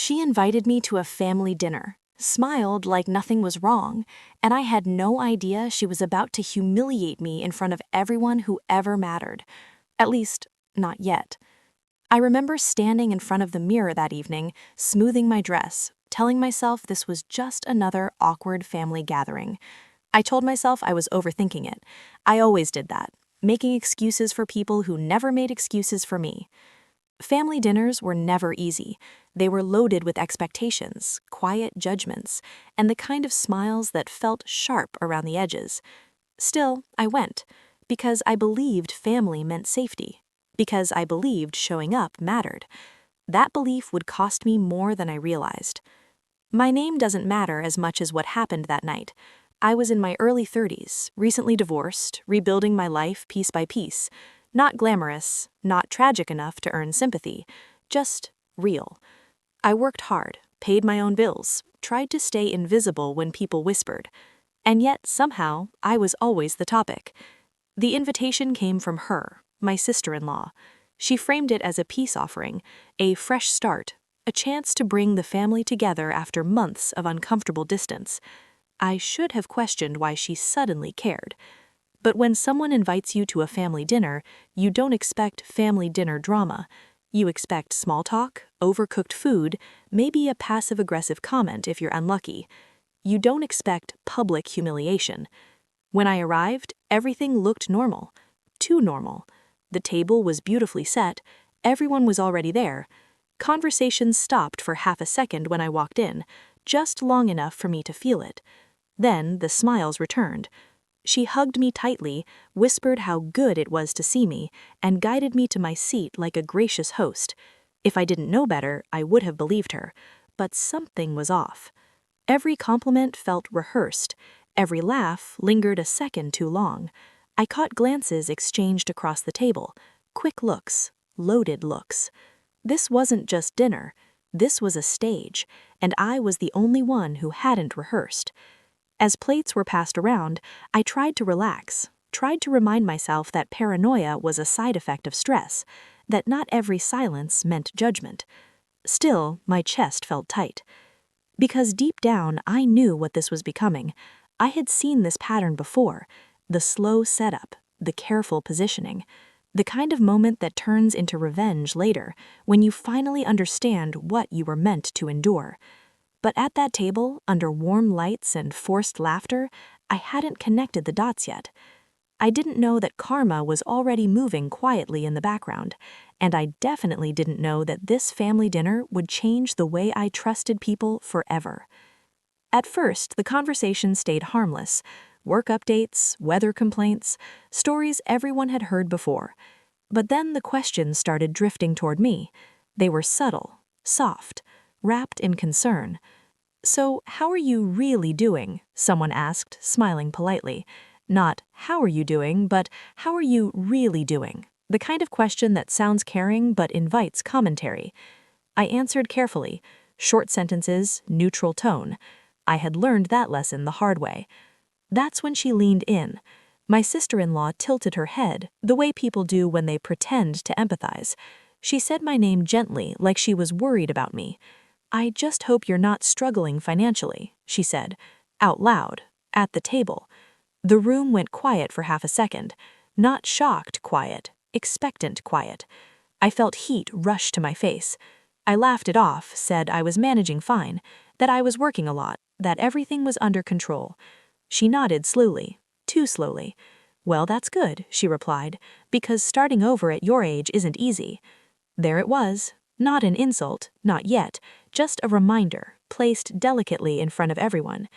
She invited me to a family dinner, smiled like nothing was wrong, and I had no idea she was about to humiliate me in front of everyone who ever mattered. At least, not yet. I remember standing in front of the mirror that evening, smoothing my dress, telling myself this was just another awkward family gathering. I told myself I was overthinking it. I always did that, making excuses for people who never made excuses for me. Family dinners were never easy. They were loaded with expectations, quiet judgments, and the kind of smiles that felt sharp around the edges. Still, I went, because I believed family meant safety, because I believed showing up mattered. That belief would cost me more than I realized. My name doesn't matter as much as what happened that night. I was in my early 30s, recently divorced, rebuilding my life piece by piece. Not glamorous, not tragic enough to earn sympathy, just real. I worked hard, paid my own bills, tried to stay invisible when people whispered. And yet, somehow, I was always the topic. The invitation came from her, my sister-in-law. She framed it as a peace offering, a fresh start, a chance to bring the family together after months of uncomfortable distance. I should have questioned why she suddenly cared. But when someone invites you to a family dinner, you don't expect family dinner drama. You expect small talk, overcooked food, maybe a passive-aggressive comment if you're unlucky. You don't expect public humiliation. When I arrived, everything looked normal. Too normal. The table was beautifully set. Everyone was already there. Conversations stopped for half a second when I walked in, just long enough for me to feel it. Then the smiles returned. She hugged me tightly, whispered how good it was to see me, and guided me to my seat like a gracious host. If I didn't know better, I would have believed her. But something was off. Every compliment felt rehearsed. Every laugh lingered a second too long. I caught glances exchanged across the table. Quick looks, loaded looks. This wasn't just dinner. This was a stage, and I was the only one who hadn't rehearsed. As plates were passed around, I tried to relax, tried to remind myself that paranoia was a side effect of stress, that not every silence meant judgment. Still, my chest felt tight. Because deep down, I knew what this was becoming. I had seen this pattern before, the slow setup, the careful positioning, the kind of moment that turns into revenge later, when you finally understand what you were meant to endure. But at that table, under warm lights and forced laughter, I hadn't connected the dots yet. I didn't know that karma was already moving quietly in the background, and I definitely didn't know that this family dinner would change the way I trusted people forever. At first, the conversation stayed harmless. Work updates, weather complaints, stories everyone had heard before. But then the questions started drifting toward me. They were subtle, soft, wrapped in concern. "So, how are you really doing?" someone asked, smiling politely. Not, "How are you doing?" but, "How are you really doing?" The kind of question that sounds caring but invites commentary. I answered carefully, short sentences, neutral tone. I had learned that lesson the hard way. That's when she leaned in. My sister-in-law tilted her head, the way people do when they pretend to empathize. She said my name gently, like she was worried about me. "I just hope you're not struggling financially," she said, out loud, at the table. The room went quiet for half a second. Not shocked quiet, expectant quiet. I felt heat rush to my face. I laughed it off, said I was managing fine, that I was working a lot, that everything was under control. She nodded slowly, too slowly. "Well, that's good," she replied, "because starting over at your age isn't easy." There it was. Not an insult, not yet, just a reminder, placed delicately in front of everyone.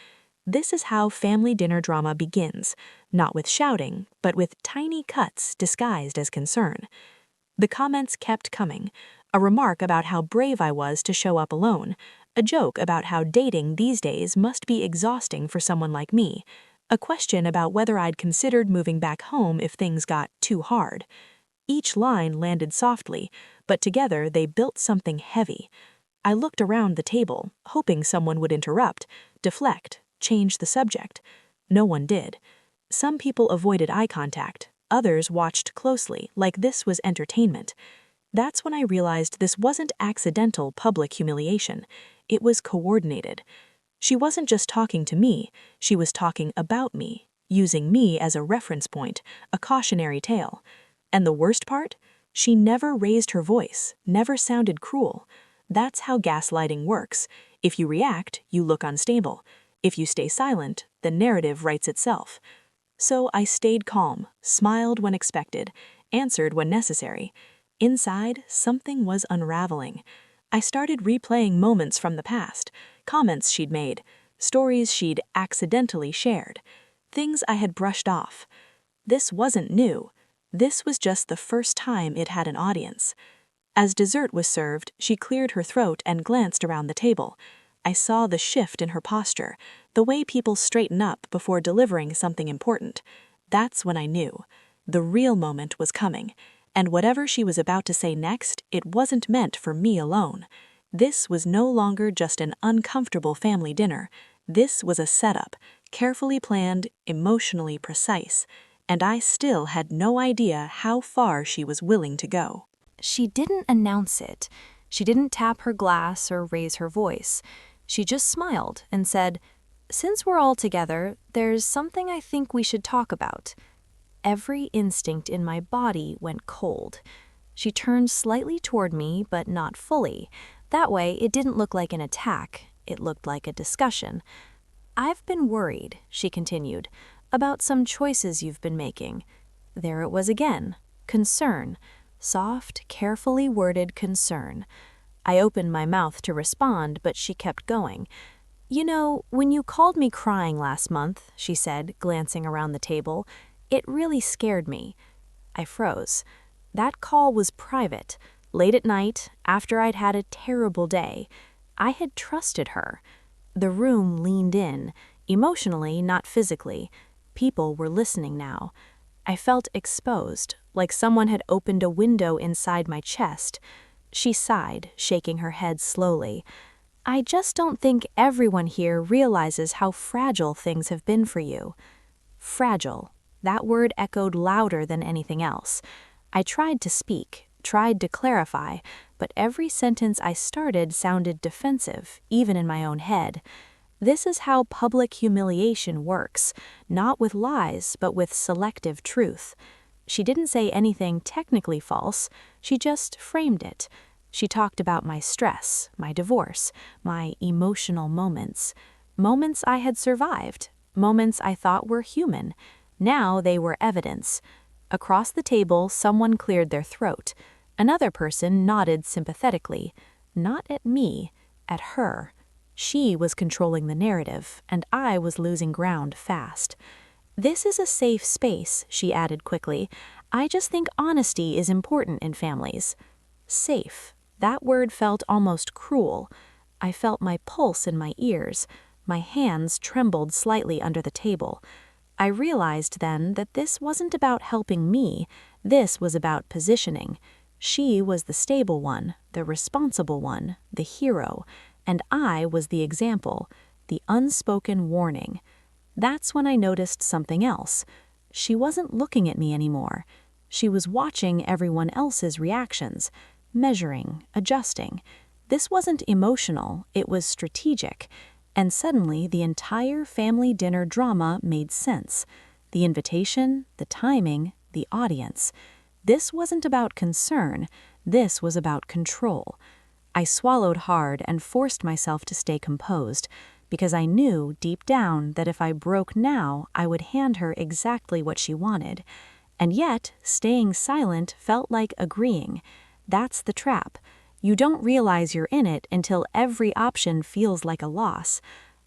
This is how family dinner drama begins, not with shouting, but with tiny cuts disguised as concern. The comments kept coming, a remark about how brave I was to show up alone, a joke about how dating these days must be exhausting for someone like me, a question about whether I'd considered moving back home if things got too hard. Each line landed softly, but together they built something heavy. I looked around the table, hoping someone would interrupt, deflect, change the subject. No one did. Some people avoided eye contact, others watched closely, like this was entertainment. That's when I realized this wasn't accidental public humiliation. It was coordinated. She wasn't just talking to me, she was talking about me, using me as a reference point, a cautionary tale. And the worst part? She never raised her voice, never sounded cruel. That's how gaslighting works. If you react, you look unstable. If you stay silent, the narrative writes itself. So I stayed calm, smiled when expected, answered when necessary. Inside, something was unraveling. I started replaying moments from the past, comments she'd made, stories she'd accidentally shared, things I had brushed off. This wasn't new. This was just the first time it had an audience. As dessert was served, she cleared her throat and glanced around the table. I saw the shift in her posture, the way people straighten up before delivering something important. That's when I knew. The real moment was coming, and whatever she was about to say next, it wasn't meant for me alone. This was no longer just an uncomfortable family dinner. This was a setup, carefully planned, emotionally precise, and I still had no idea how far she was willing to go. She didn't announce it. She didn't tap her glass or raise her voice. She just smiled and said, "Since we're all together, there's something I think we should talk about." Every instinct in my body went cold. She turned slightly toward me, but not fully. That way, it didn't look like an attack. It looked like a discussion. "I've been worried," she continued, "about some choices you've been making." There it was again. Concern. Soft, carefully worded concern. I opened my mouth to respond, but she kept going. "You know, when you called me crying last month," she said, glancing around the table, "it really scared me." I froze. That call was private, late at night, after I'd had a terrible day. I had trusted her. The room leaned in, emotionally, not physically. People were listening now. I felt exposed, like someone had opened a window inside my chest. She sighed, shaking her head slowly. "I just don't think everyone here realizes how fragile things have been for you." Fragile. That word echoed louder than anything else. I tried to speak, tried to clarify, but every sentence I started sounded defensive, even in my own head. This is how public humiliation works, not with lies, but with selective truth. She didn't say anything technically false, she just framed it. She talked about my stress, my divorce, my emotional moments. Moments I had survived, moments I thought were human. Now they were evidence. Across the table, someone cleared their throat. Another person nodded sympathetically. Not at me, at her. She was controlling the narrative, and I was losing ground fast. "This is a safe space," she added quickly. "I just think honesty is important in families." Safe. That word felt almost cruel. I felt my pulse in my ears. My hands trembled slightly under the table. I realized then that this wasn't about helping me, this was about positioning. She was the stable one, the responsible one, the hero, and I was the example, the unspoken warning. That's when I noticed something else. She wasn't looking at me anymore. She was watching everyone else's reactions, measuring, adjusting. This wasn't emotional, it was strategic. And suddenly, the entire family dinner drama made sense. The invitation, the timing, the audience. This wasn't about concern, this was about control. I swallowed hard and forced myself to stay composed, because I knew deep down that if I broke now, I would hand her exactly what she wanted. And yet, staying silent felt like agreeing. That's the trap. You don't realize you're in it until every option feels like a loss.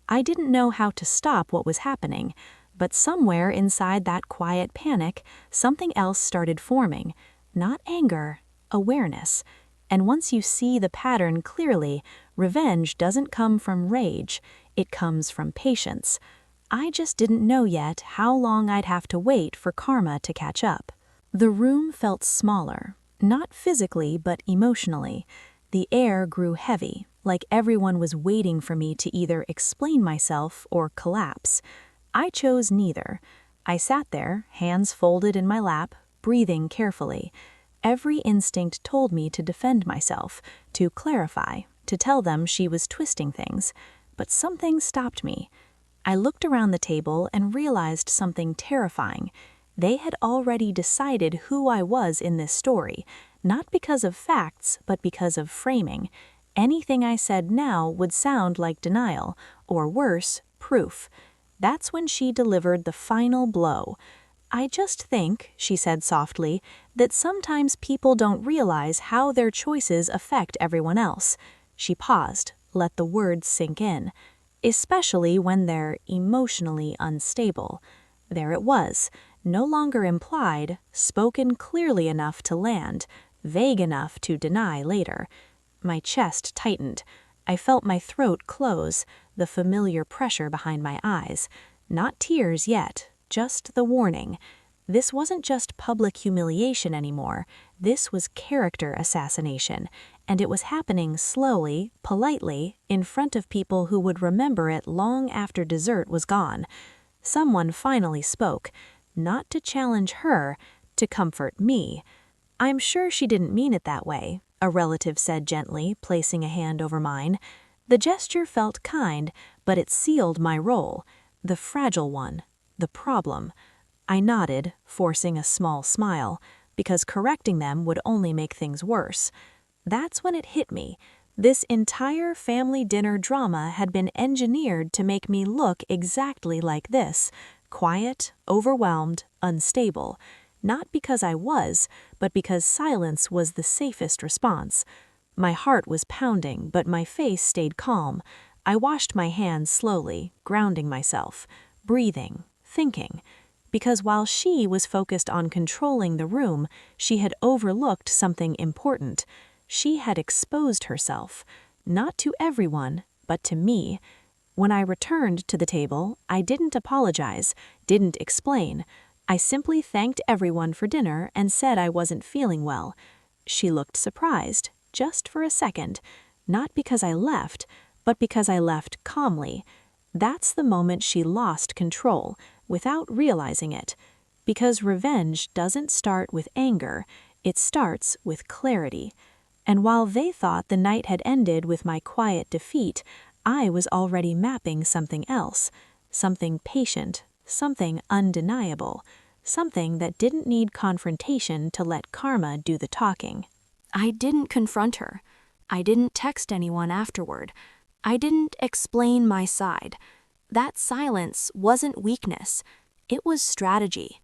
I didn't know how to stop what was happening, but somewhere inside that quiet panic, something else started forming. Not anger, awareness. And once you see the pattern clearly, revenge doesn't come from rage, it comes from patience. I just didn't know yet how long I'd have to wait for karma to catch up. The room felt smaller. Not physically, but emotionally. The air grew heavy, like everyone was waiting for me to either explain myself or collapse. I chose neither. I sat there, hands folded in my lap, breathing carefully. Every instinct told me to defend myself, to clarify, to tell them she was twisting things. But something stopped me. I looked around the table and realized something terrifying. They had already decided who I was in this story, not because of facts, but because of framing. Anything I said now would sound like denial, or worse, proof. That's when she delivered the final blow. "I just think," she said softly, "that sometimes people don't realize how their choices affect everyone else." She paused, let the words sink in. "Especially when they're emotionally unstable." There it was, no longer implied, spoken clearly enough to land, vague enough to deny later. My chest tightened. I felt my throat close, the familiar pressure behind my eyes. Not tears yet, just the warning. This wasn't just public humiliation anymore. This was character assassination, and it was happening slowly, politely, in front of people who would remember it long after dessert was gone. Someone finally spoke, not to challenge her, to comfort me. "I'm sure she didn't mean it that way," a relative said gently, placing a hand over mine. The gesture felt kind, but it sealed my role, the fragile one, the problem. I nodded, forcing a small smile, because correcting them would only make things worse. That's when it hit me. This entire family dinner drama had been engineered to make me look exactly like this: quiet, overwhelmed, unstable. Not because I was, but because silence was the safest response. My heart was pounding, but my face stayed calm. I washed my hands slowly, grounding myself, breathing, thinking. Because while she was focused on controlling the room, she had overlooked something important. She had exposed herself, not to everyone, but to me. When I returned to the table, I didn't apologize, didn't explain. I simply thanked everyone for dinner and said I wasn't feeling well. She looked surprised, just for a second, not because I left, but because I left calmly. That's the moment she lost control, without realizing it. Because revenge doesn't start with anger, it starts with clarity. And while they thought the night had ended with my quiet defeat, I was already mapping something else, something patient, something undeniable, something that didn't need confrontation to let karma do the talking. I didn't confront her. I didn't text anyone afterward. I didn't explain my side. That silence wasn't weakness. It was strategy.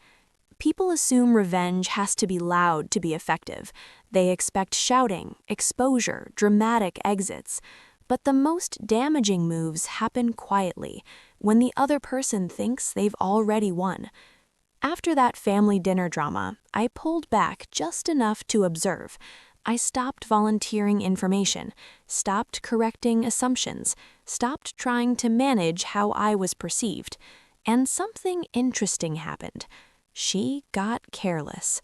People assume revenge has to be loud to be effective. They expect shouting, exposure, dramatic exits. But the most damaging moves happen quietly, when the other person thinks they've already won. After that family dinner drama, I pulled back just enough to observe. I stopped volunteering information, stopped correcting assumptions, stopped trying to manage how I was perceived. And something interesting happened. She got careless.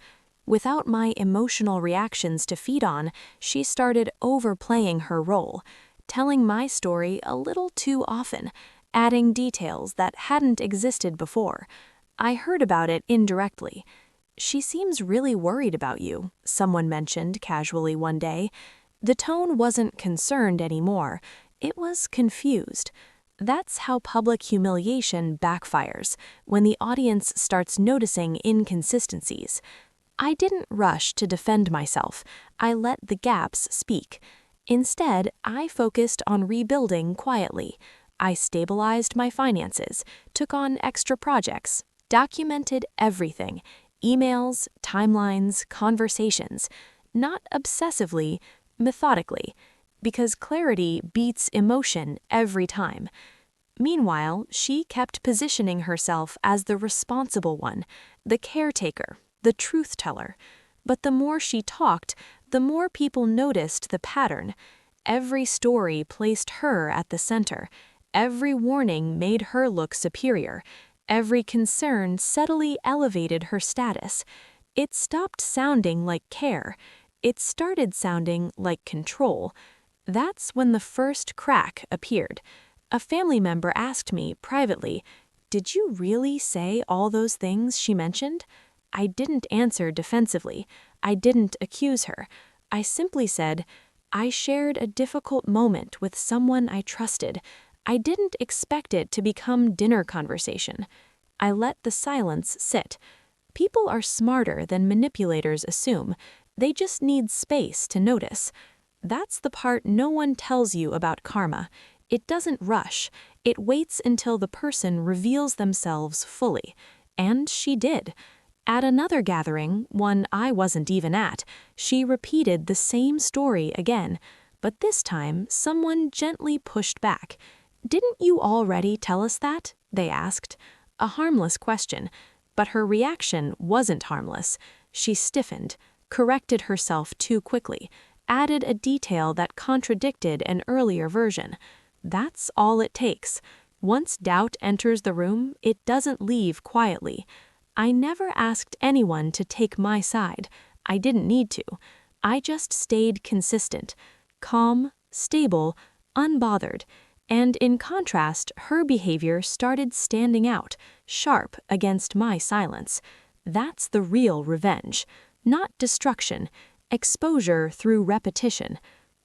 Without my emotional reactions to feed on, she started overplaying her role, telling my story a little too often, adding details that hadn't existed before. I heard about it indirectly. "She seems really worried about you," someone mentioned casually one day. The tone wasn't concerned anymore. It was confused. That's how public humiliation backfires, when the audience starts noticing inconsistencies. I didn't rush to defend myself. I let the gaps speak. Instead, I focused on rebuilding quietly. I stabilized my finances, took on extra projects, documented everything: emails, timelines, conversations. Not obsessively, methodically, because clarity beats emotion every time. Meanwhile, she kept positioning herself as the responsible one, the caretaker, the truth teller. But the more she talked, the more people noticed the pattern. Every story placed her at the center. Every warning made her look superior. Every concern subtly elevated her status. It stopped sounding like care. It started sounding like control. That's when the first crack appeared. A family member asked me privately, "Did you really say all those things she mentioned?" I didn't answer defensively. I didn't accuse her. I simply said, I shared a difficult moment with someone I trusted. I didn't expect it to become dinner conversation. I let the silence sit. People are smarter than manipulators assume. They just need space to notice. That's the part no one tells you about karma. It doesn't rush. It waits until the person reveals themselves fully. And she did. At another gathering, one I wasn't even at, she repeated the same story again, but this time someone gently pushed back. "Didn't you already tell us that?" they asked. A harmless question, but her reaction wasn't harmless. She stiffened, corrected herself too quickly, added a detail that contradicted an earlier version. That's all it takes. Once doubt enters the room, it doesn't leave quietly. I never asked anyone to take my side. I didn't need to. I just stayed consistent, calm, stable, unbothered. And in contrast, her behavior started standing out, sharp against my silence. That's the real revenge. Not destruction, exposure through repetition.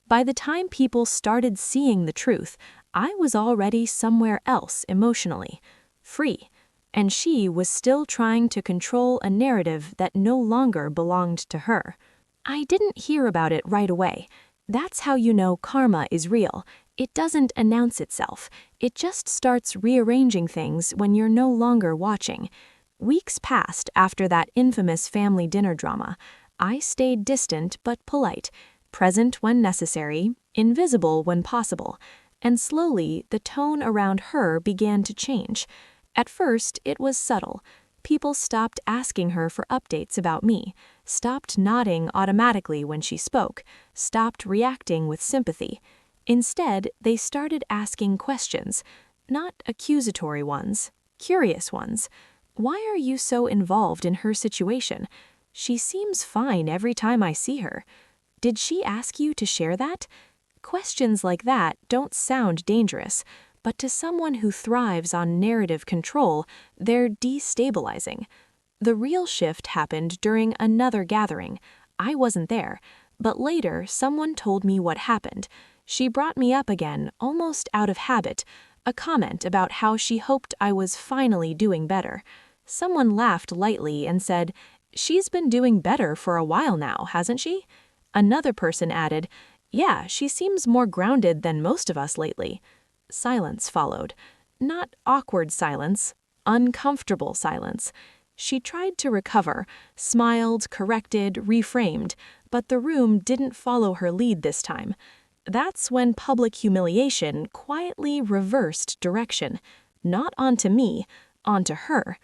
By the time people started seeing the truth, I was already somewhere else emotionally, free. And she was still trying to control a narrative that no longer belonged to her. I didn't hear about it right away. That's how you know karma is real. It doesn't announce itself. It just starts rearranging things when you're no longer watching. Weeks passed after that infamous family dinner drama. I stayed distant but polite, present when necessary, invisible when possible. And slowly, the tone around her began to change. At first, it was subtle. People stopped asking her for updates about me, stopped nodding automatically when she spoke, stopped reacting with sympathy. Instead, they started asking questions, not accusatory ones, curious ones. Why are you so involved in her situation? She seems fine every time I see her. Did she ask you to share that? Questions like that don't sound dangerous, but to someone who thrives on narrative control, they're destabilizing. The real shift happened during another gathering. I wasn't there, but later someone told me what happened. She brought me up again, almost out of habit, a comment about how she hoped I was finally doing better. Someone laughed lightly and said, "She's been doing better for a while now, hasn't she?" Another person added, "Yeah, she seems more grounded than most of us lately." Silence followed. Not awkward silence, uncomfortable silence. She tried to recover, smiled, corrected, reframed, but the room didn't follow her lead this time. That's when public humiliation quietly reversed direction. Not onto me, onto her.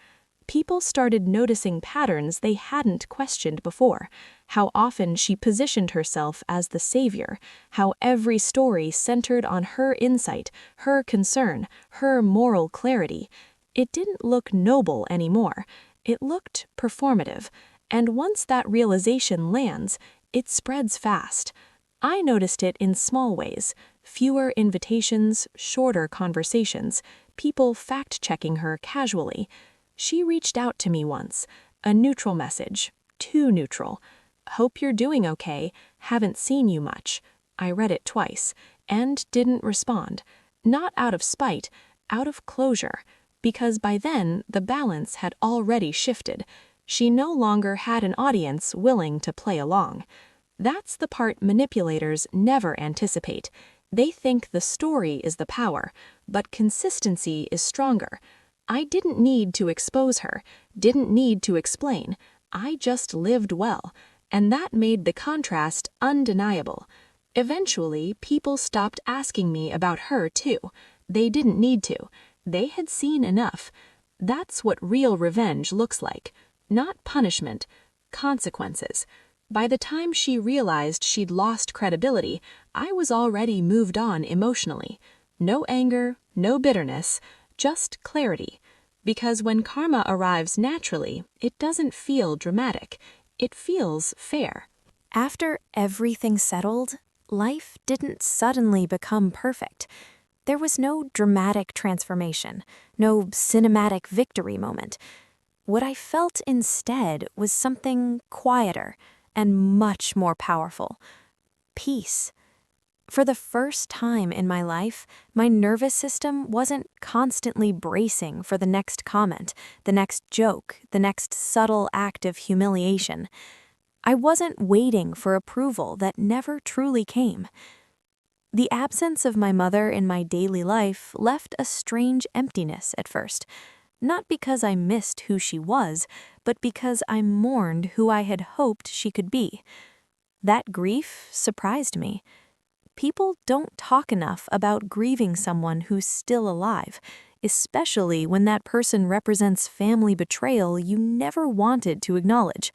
People started noticing patterns they hadn't questioned before. How often she positioned herself as the savior, how every story centered on her insight, her concern, her moral clarity. It didn't look noble anymore. It looked performative. And once that realization lands, it spreads fast. I noticed it in small ways: fewer invitations, shorter conversations, people fact-checking her casually. She reached out to me once, a neutral message, too neutral. "Hope you're doing okay, haven't seen you much." I read it twice, and didn't respond. Not out of spite, out of closure, because by then the balance had already shifted. She no longer had an audience willing to play along. That's the part manipulators never anticipate. They think the story is the power, but consistency is stronger. I didn't need to expose her, didn't need to explain. I just lived well, and that made the contrast undeniable. Eventually, people stopped asking me about her too. They didn't need to. They had seen enough. That's what real revenge looks like. Not punishment, consequences. By the time she realized she'd lost credibility, I was already moved on emotionally. No anger, no bitterness, just clarity. Because when karma arrives naturally, it doesn't feel dramatic. It feels fair. After everything settled, life didn't suddenly become perfect. There was no dramatic transformation, no cinematic victory moment. What I felt instead was something quieter, and much more powerful: peace. For the first time in my life, my nervous system wasn't constantly bracing for the next comment, the next joke, the next subtle act of humiliation. I wasn't waiting for approval that never truly came. The absence of my mother in my daily life left a strange emptiness at first, not because I missed who she was, but because I mourned who I had hoped she could be. That grief surprised me. People don't talk enough about grieving someone who's still alive, especially when that person represents family betrayal you never wanted to acknowledge.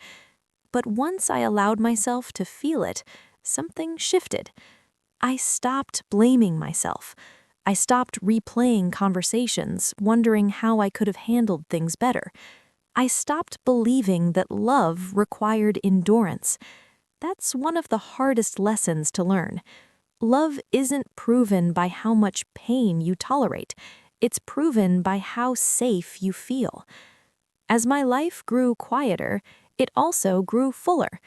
But once I allowed myself to feel it, something shifted. I stopped blaming myself. I stopped replaying conversations, wondering how I could have handled things better. I stopped believing that love required endurance. That's one of the hardest lessons to learn. Love isn't proven by how much pain you tolerate. It's proven by how safe you feel. As my life grew quieter, it also grew fuller.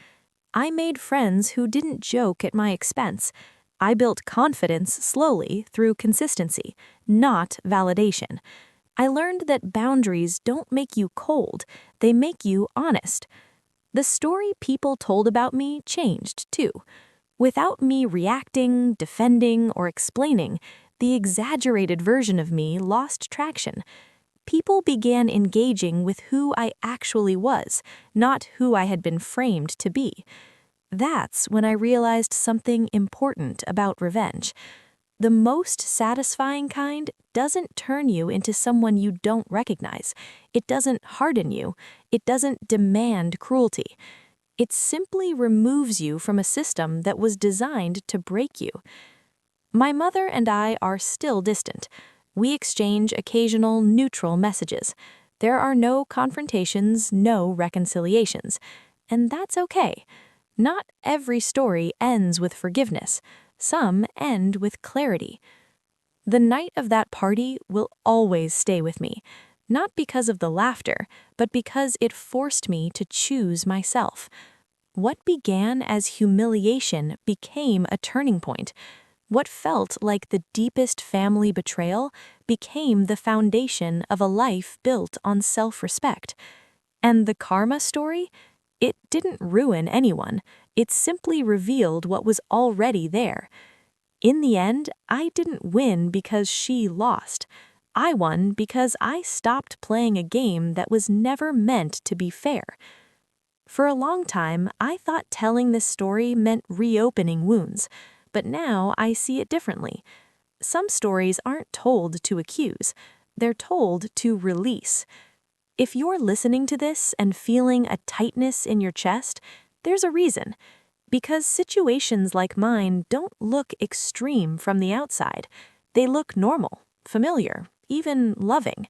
I made friends who didn't joke at my expense. I built confidence slowly through consistency, not validation. I learned that boundaries don't make you cold, they make you honest. The story people told about me changed, too. Without me reacting, defending, or explaining, the exaggerated version of me lost traction. People began engaging with who I actually was, not who I had been framed to be. That's when I realized something important about revenge. The most satisfying kind doesn't turn you into someone you don't recognize. It doesn't harden you. It doesn't demand cruelty. It simply removes you from a system that was designed to break you. My mother and I are still distant. We exchange occasional neutral messages. There are no confrontations, no reconciliations. And that's okay. Not every story ends with forgiveness. Some end with clarity. The night of that party will always stay with me, not because of the laughter, but because it forced me to choose myself. What began as humiliation became a turning point. What felt like the deepest family betrayal became the foundation of a life built on self-respect. And the karma story? It didn't ruin anyone. It simply revealed what was already there. In the end, I didn't win because she lost. I won because I stopped playing a game that was never meant to be fair. For a long time, I thought telling this story meant reopening wounds, but now I see it differently. Some stories aren't told to accuse, they're told to release. If you're listening to this and feeling a tightness in your chest, there's a reason. Because situations like mine don't look extreme from the outside. They look normal, familiar, even loving.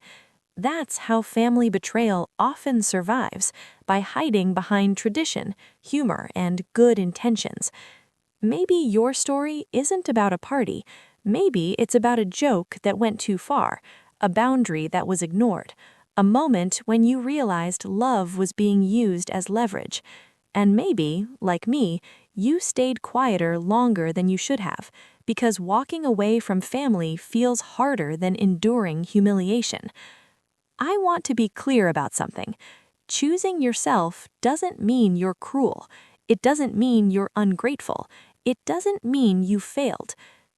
That's how family betrayal often survives, by hiding behind tradition, humor, and good intentions. Maybe your story isn't about a party. Maybe it's about a joke that went too far, a boundary that was ignored, a moment when you realized love was being used as leverage. And maybe, like me, you stayed quieter longer than you should have, because walking away from family feels harder than enduring humiliation. I want to be clear about something. Choosing yourself doesn't mean you're cruel. It doesn't mean you're ungrateful. It doesn't mean you failed.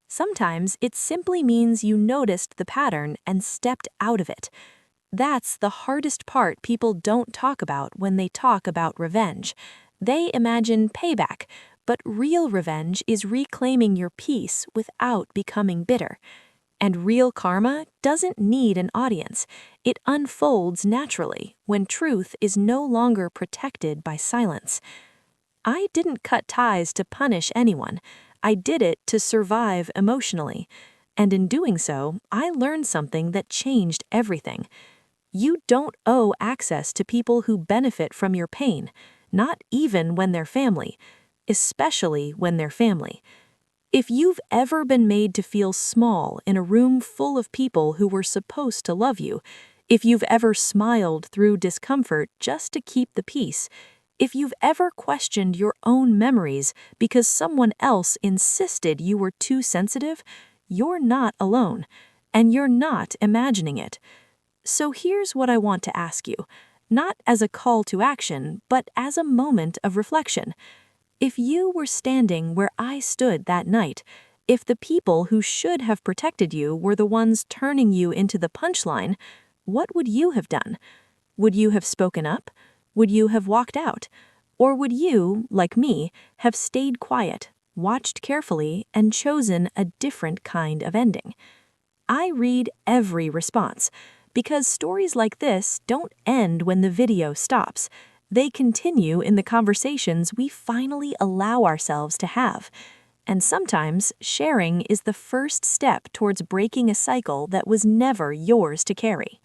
Sometimes it simply means you noticed the pattern and stepped out of it. That's the hardest part people don't talk about when they talk about revenge. They imagine payback, but real revenge is reclaiming your peace without becoming bitter. And real karma doesn't need an audience. It unfolds naturally when truth is no longer protected by silence. I didn't cut ties to punish anyone. I did it to survive emotionally. And in doing so, I learned something that changed everything. You don't owe access to people who benefit from your pain, not even when they're family, especially when they're family. If you've ever been made to feel small in a room full of people who were supposed to love you, if you've ever smiled through discomfort just to keep the peace, If you've ever questioned your own memories because someone else insisted you were too sensitive, you're not alone, and you're not imagining it. So here's what I want to ask you, not as a call to action, but as a moment of reflection. If you were standing where I stood that night, if the people who should have protected you were the ones turning you into the punchline, what would you have done? Would you have spoken up? Would you have walked out? Or would you, like me, have stayed quiet, watched carefully, and chosen a different kind of ending? I read every response, because stories like this don't end when the video stops. They continue in the conversations we finally allow ourselves to have. And sometimes sharing is the first step towards breaking a cycle that was never yours to carry.